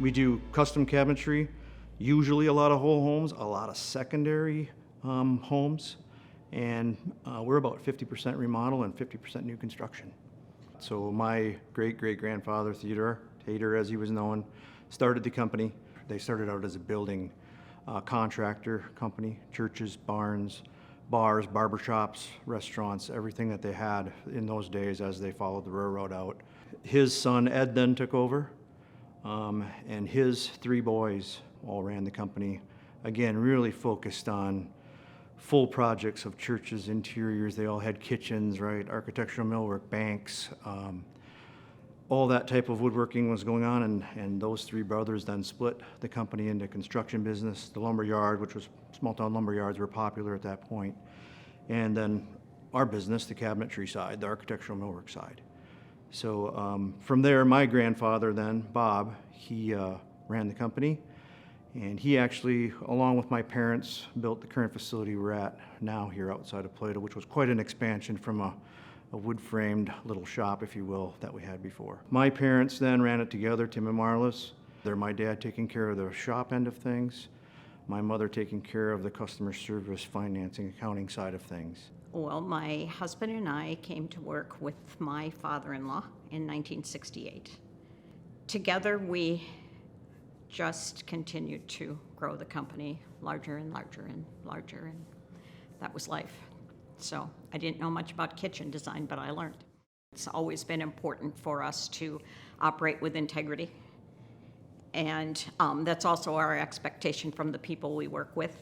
We do custom cabinetry, usually a lot of whole homes, a lot of secondary homes, and we're about 50% remodel and 50% new construction. So my great-great-grandfather, Theodore Tater, as he was known, started the company. They started out as a building contractor company, churches, barns, bars, barbershops, restaurants, everything that they had in those days as they followed the railroad out. His son Ed then took over, and his three boys all ran the company. Again, really focused on full projects of churches, interiors. They all had kitchens, right? Architectural millwork, banks, all that type of woodworking was going on, and those three brothers then split the company into construction business, the lumber yard, which was small town lumber yards were popular at that point, and then our business, the cabinetry side, the architectural millwork side. So from there, my grandfather then, Bob, he ran the company, and he actually, along with my parents, built the current facility we're at now here outside of Plato, which was quite an expansion from a wood-framed little shop, if you will, that we had before. My parents then ran it together, Tim and Marlis. They're my dad taking care of the shop end of things, my mother taking care of the customer service, financing, accounting side of things. Well, my husband and I came to work with my father-in-law in 1968. Together, we just continued to grow the company larger and larger and larger, and that was life. So I didn't know much about kitchen design, but I learned. It's always been important for us to operate with integrity, and that's also our expectation from the people we work with.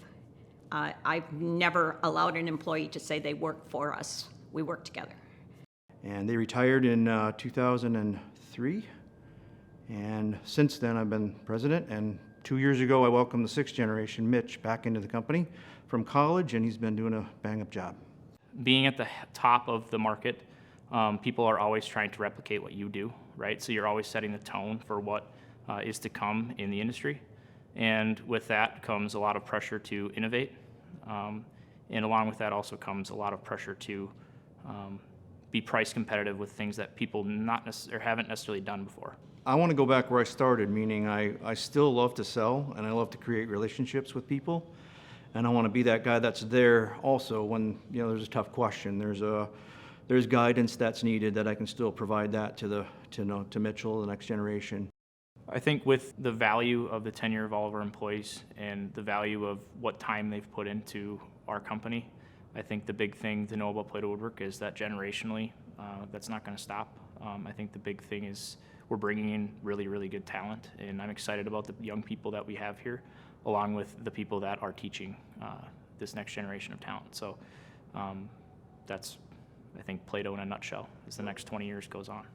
I've never allowed an employee to say they work for us. We work together. And they retired in 2003, and since then I've been president, and 2 years ago I welcomed the sixth generation, Mitch, back into the company from college, and he's been doing a bang-up job. Being at the top of the market, people are always trying to replicate what you do, right? So you're always setting the tone for what is to come in the industry. And with that comes a lot of pressure to innovate. And along with that also comes a lot of pressure to be price competitive with things that people haven't necessarily done before. I want to go back where I started, meaning I still love to sell, and I love to create relationships with people. And I want to be that guy that's there also when there's a tough question. There's guidance that's needed that I can still provide that to Mitchell, the next generation. I think with the value of the tenure of all of our employees and the value of what time they've put into our company, I think the big thing to know about Plato Woodwork is that generationally, that's not going to stop. I think the big thing is we're bringing in really, really good talent, and I'm excited about the young people that we have here, along with the people that are teaching this next generation of talent. So that's, I think, Plato in a nutshell as the next 20 years goes on.